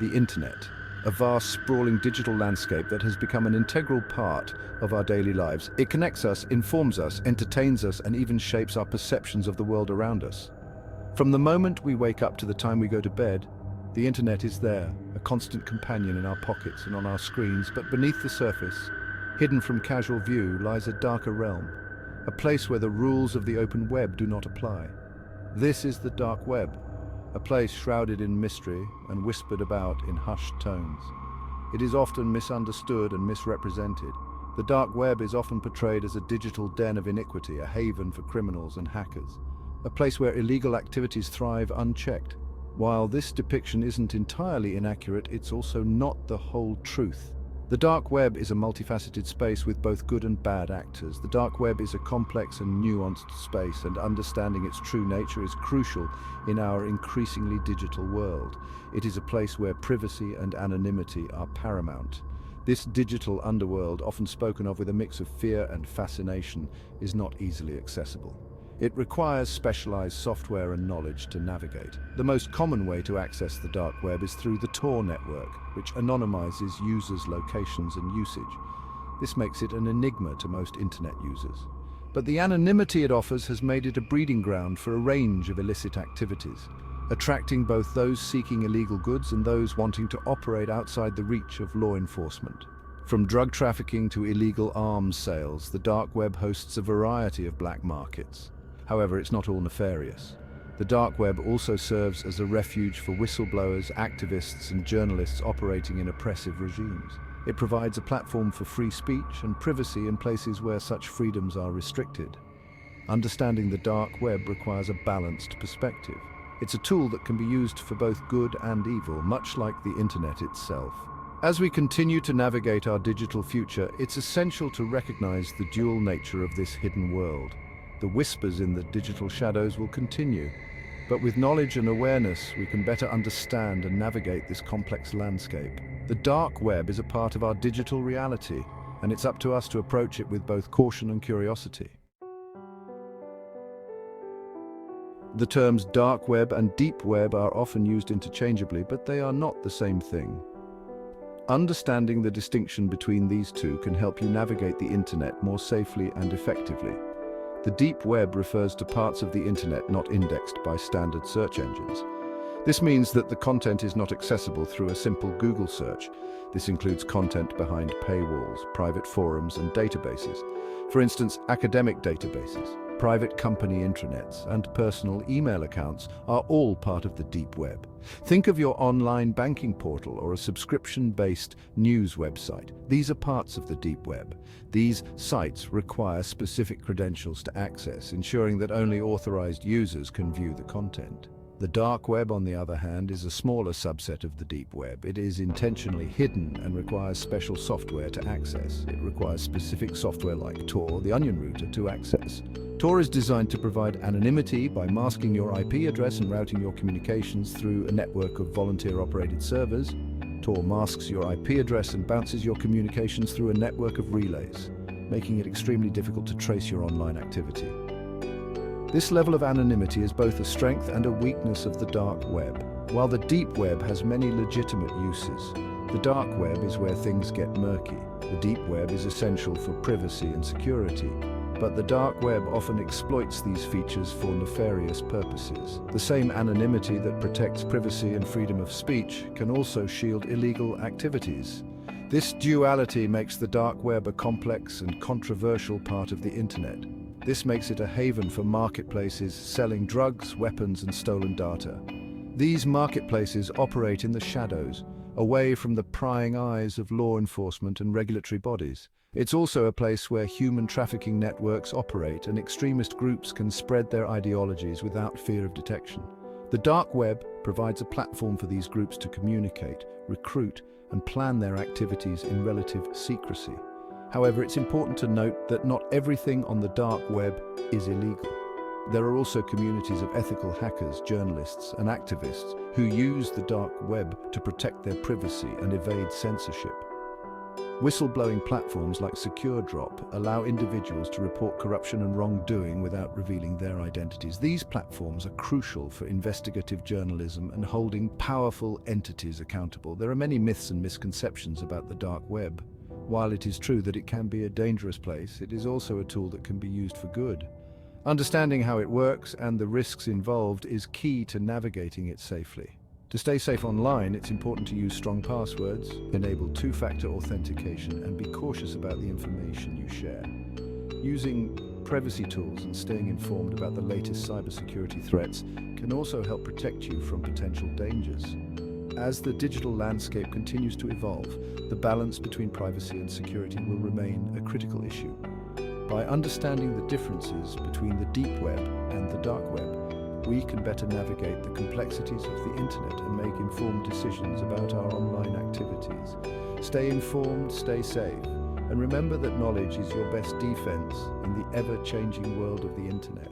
the internet, a vast, sprawling digital landscape that has become an integral part of our daily lives. It connects us, informs us, entertains us, and even shapes our perceptions of the world around us. From the moment we wake up to the time we go to bed, the internet is there, a constant companion in our pockets and on our screens, but beneath the surface, hidden from casual view, lies a darker realm, a place where the rules of the open web do not apply. This is the dark web, a place shrouded in mystery and whispered about in hushed tones. It is often misunderstood and misrepresented. The dark web is often portrayed as a digital den of iniquity, a haven for criminals and hackers, a place where illegal activities thrive unchecked. While this depiction isn't entirely inaccurate, it's also not the whole truth. The dark web is a multifaceted space with both good and bad actors. The dark web is a complex and nuanced space, and understanding its true nature is crucial in our increasingly digital world. It is a place where privacy and anonymity are paramount. This digital underworld, often spoken of with a mix of fear and fascination, is not easily accessible. It requires specialized software and knowledge to navigate. The most common way to access the dark web is through the Tor network, which anonymizes users' locations and usage. This makes it an enigma to most internet users. But the anonymity it offers has made it a breeding ground for a range of illicit activities, attracting both those seeking illegal goods and those wanting to operate outside the reach of law enforcement. From drug trafficking to illegal arms sales, the dark web hosts a variety of black markets. However, it's not all nefarious. The dark web also serves as a refuge for whistleblowers, activists, and journalists operating in oppressive regimes. It provides a platform for free speech and privacy in places where such freedoms are restricted. Understanding the dark web requires a balanced perspective. It's a tool that can be used for both good and evil, much like the internet itself. As we continue to navigate our digital future, it's essential to recognize the dual nature of this hidden world. The whispers in the digital shadows will continue, but with knowledge and awareness, we can better understand and navigate this complex landscape. The dark web is a part of our digital reality, and it's up to us to approach it with both caution and curiosity. The terms dark web and deep web are often used interchangeably, but they are not the same thing. Understanding the distinction between these two can help you navigate the internet more safely and effectively. The deep web refers to parts of the internet not indexed by standard search engines. This means that the content is not accessible through a simple Google search. This includes content behind paywalls, private forums, and databases. For instance, academic databases, private company intranets, and personal email accounts are all part of the deep web. Think of your online banking portal or a subscription-based news website. These are parts of the deep web. These sites require specific credentials to access, ensuring that only authorized users can view the content. The dark web, on the other hand, is a smaller subset of the deep web. It is intentionally hidden and requires special software to access. It requires specific software like Tor, the onion router, to access. Tor is designed to provide anonymity by masking your IP address and routing your communications through a network of volunteer-operated servers. Tor masks your IP address and bounces your communications through a network of relays, making it extremely difficult to trace your online activity. This level of anonymity is both a strength and a weakness of the dark web. While the deep web has many legitimate uses, the dark web is where things get murky. The deep web is essential for privacy and security, but the dark web often exploits these features for nefarious purposes. The same anonymity that protects privacy and freedom of speech can also shield illegal activities. This duality makes the dark web a complex and controversial part of the internet. This makes it a haven for marketplaces selling drugs, weapons, and stolen data. These marketplaces operate in the shadows, away from the prying eyes of law enforcement and regulatory bodies. It's also a place where human trafficking networks operate and extremist groups can spread their ideologies without fear of detection. The dark web provides a platform for these groups to communicate, recruit, and plan their activities in relative secrecy. However, it's important to note that not everything on the dark web is illegal. There are also communities of ethical hackers, journalists, and activists who use the dark web to protect their privacy and evade censorship. Whistleblowing platforms like SecureDrop allow individuals to report corruption and wrongdoing without revealing their identities. These platforms are crucial for investigative journalism and holding powerful entities accountable. There are many myths and misconceptions about the dark web. While it is true that it can be a dangerous place, it is also a tool that can be used for good. Understanding how it works and the risks involved is key to navigating it safely. To stay safe online, it's important to use strong passwords, enable two-factor authentication, and be cautious about the information you share. Using privacy tools and staying informed about the latest cybersecurity threats can also help protect you from potential dangers. As the digital landscape continues to evolve, the balance between privacy and security will remain a critical issue. By understanding the differences between the deep web and the dark web, we can better navigate the complexities of the internet and make informed decisions about our online activities. Stay informed, stay safe, and remember that knowledge is your best defense in the ever-changing world of the internet.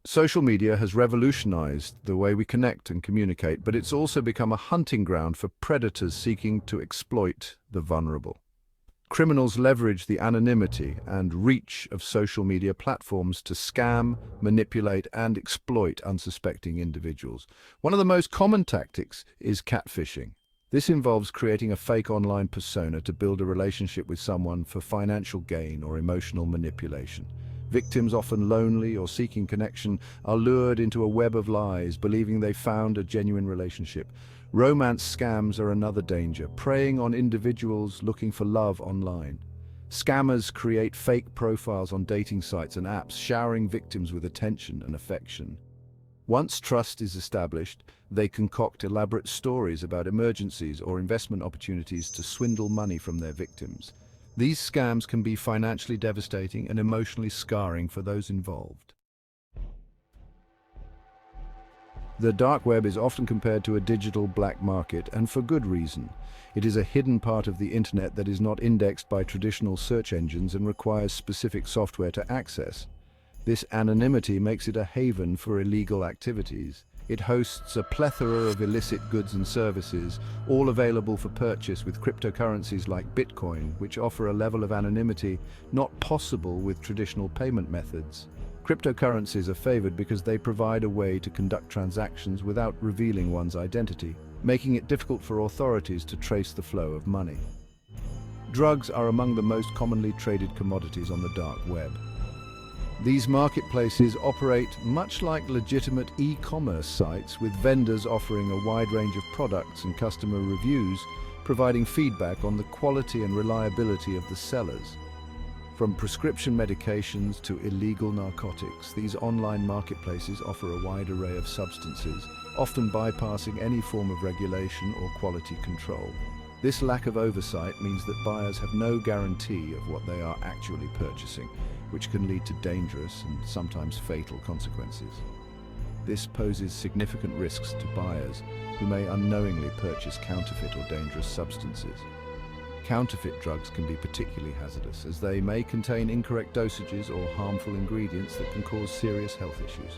Social media has revolutionized the way we connect and communicate, but it's also become a hunting ground for predators seeking to exploit the vulnerable. Criminals leverage the anonymity and reach of social media platforms to scam, manipulate, and exploit unsuspecting individuals. One of the most common tactics is catfishing. This involves creating a fake online persona to build a relationship with someone for financial gain or emotional manipulation. Victims, often lonely or seeking connection, are lured into a web of lies, believing they found a genuine relationship. Romance scams are another danger, preying on individuals looking for love online. Scammers create fake profiles on dating sites and apps, showering victims with attention and affection. Once trust is established, they concoct elaborate stories about emergencies or investment opportunities to swindle money from their victims. These scams can be financially devastating and emotionally scarring for those involved. The dark web is often compared to a digital black market, and for good reason. It is a hidden part of the internet that is not indexed by traditional search engines and requires specific software to access. This anonymity makes it a haven for illegal activities. It hosts a plethora of illicit goods and services, all available for purchase with cryptocurrencies like Bitcoin, which offer a level of anonymity not possible with traditional payment methods. Cryptocurrencies are favored because they provide a way to conduct transactions without revealing one's identity, making it difficult for authorities to trace the flow of money. Drugs are among the most commonly traded commodities on the dark web. These marketplaces operate much like legitimate e-commerce sites, with vendors offering a wide range of products and customer reviews, providing feedback on the quality and reliability of the sellers. From prescription medications to illegal narcotics, these online marketplaces offer a wide array of substances, often bypassing any form of regulation or quality control. This lack of oversight means that buyers have no guarantee of what they are actually purchasing, which can lead to dangerous and sometimes fatal consequences. This poses significant risks to buyers who may unknowingly purchase counterfeit or dangerous substances. Counterfeit drugs can be particularly hazardous, as they may contain incorrect dosages or harmful ingredients that can cause serious health issues.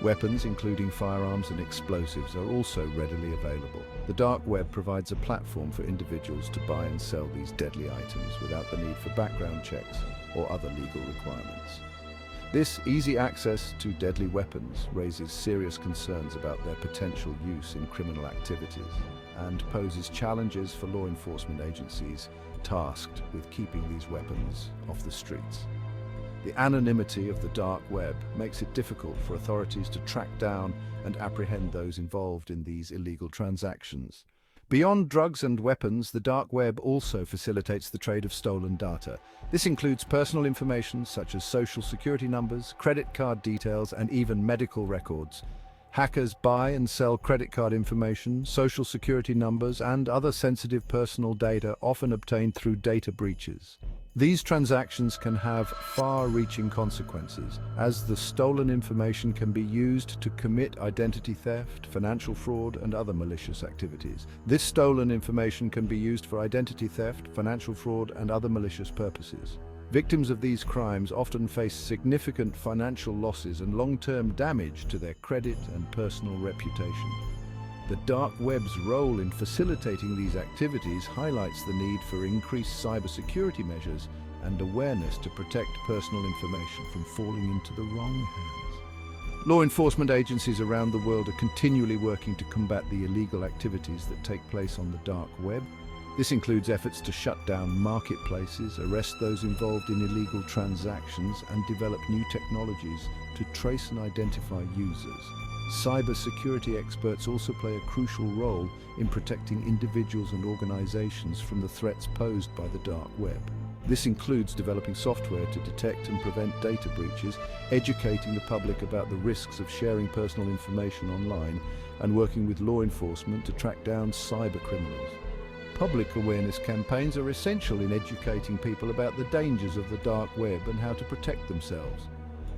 Weapons, including firearms and explosives, are also readily available. The dark web provides a platform for individuals to buy and sell these deadly items without the need for background checks or other legal requirements. This easy access to deadly weapons raises serious concerns about their potential use in criminal activities and poses challenges for law enforcement agencies tasked with keeping these weapons off the streets. The anonymity of the dark web makes it difficult for authorities to track down and apprehend those involved in these illegal transactions. Beyond drugs and weapons, the dark web also facilitates the trade of stolen data. This includes personal information such as social security numbers, credit card details, and even medical records. Hackers buy and sell credit card information, social security numbers, and other sensitive personal data often obtained through data breaches. These transactions can have far-reaching consequences, as the stolen information can be used to commit identity theft, financial fraud, and other malicious activities. This stolen information can be used for identity theft, financial fraud, and other malicious purposes. Victims of these crimes often face significant financial losses and long-term damage to their credit and personal reputation. The dark web's role in facilitating these activities highlights the need for increased cybersecurity measures and awareness to protect personal information from falling into the wrong hands. Law enforcement agencies around the world are continually working to combat the illegal activities that take place on the dark web. This includes efforts to shut down marketplaces, arrest those involved in illegal transactions, and develop new technologies to trace and identify users. Cybersecurity experts also play a crucial role in protecting individuals and organizations from the threats posed by the dark web. This includes developing software to detect and prevent data breaches, educating the public about the risks of sharing personal information online, and working with law enforcement to track down cyber criminals. Public awareness campaigns are essential in educating people about the dangers of the dark web and how to protect themselves.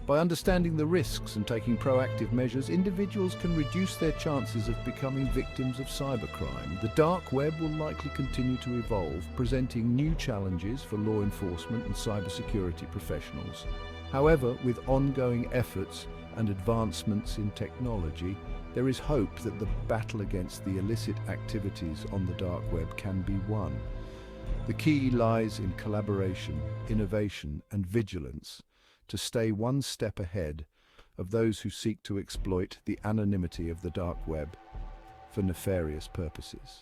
By understanding the risks and taking proactive measures, individuals can reduce their chances of becoming victims of cybercrime. The dark web will likely continue to evolve, presenting new challenges for law enforcement and cybersecurity professionals. However, with ongoing efforts and advancements in technology, there is hope that the battle against the illicit activities on the dark web can be won. The key lies in collaboration, innovation, and vigilance to stay one step ahead of those who seek to exploit the anonymity of the dark web for nefarious purposes.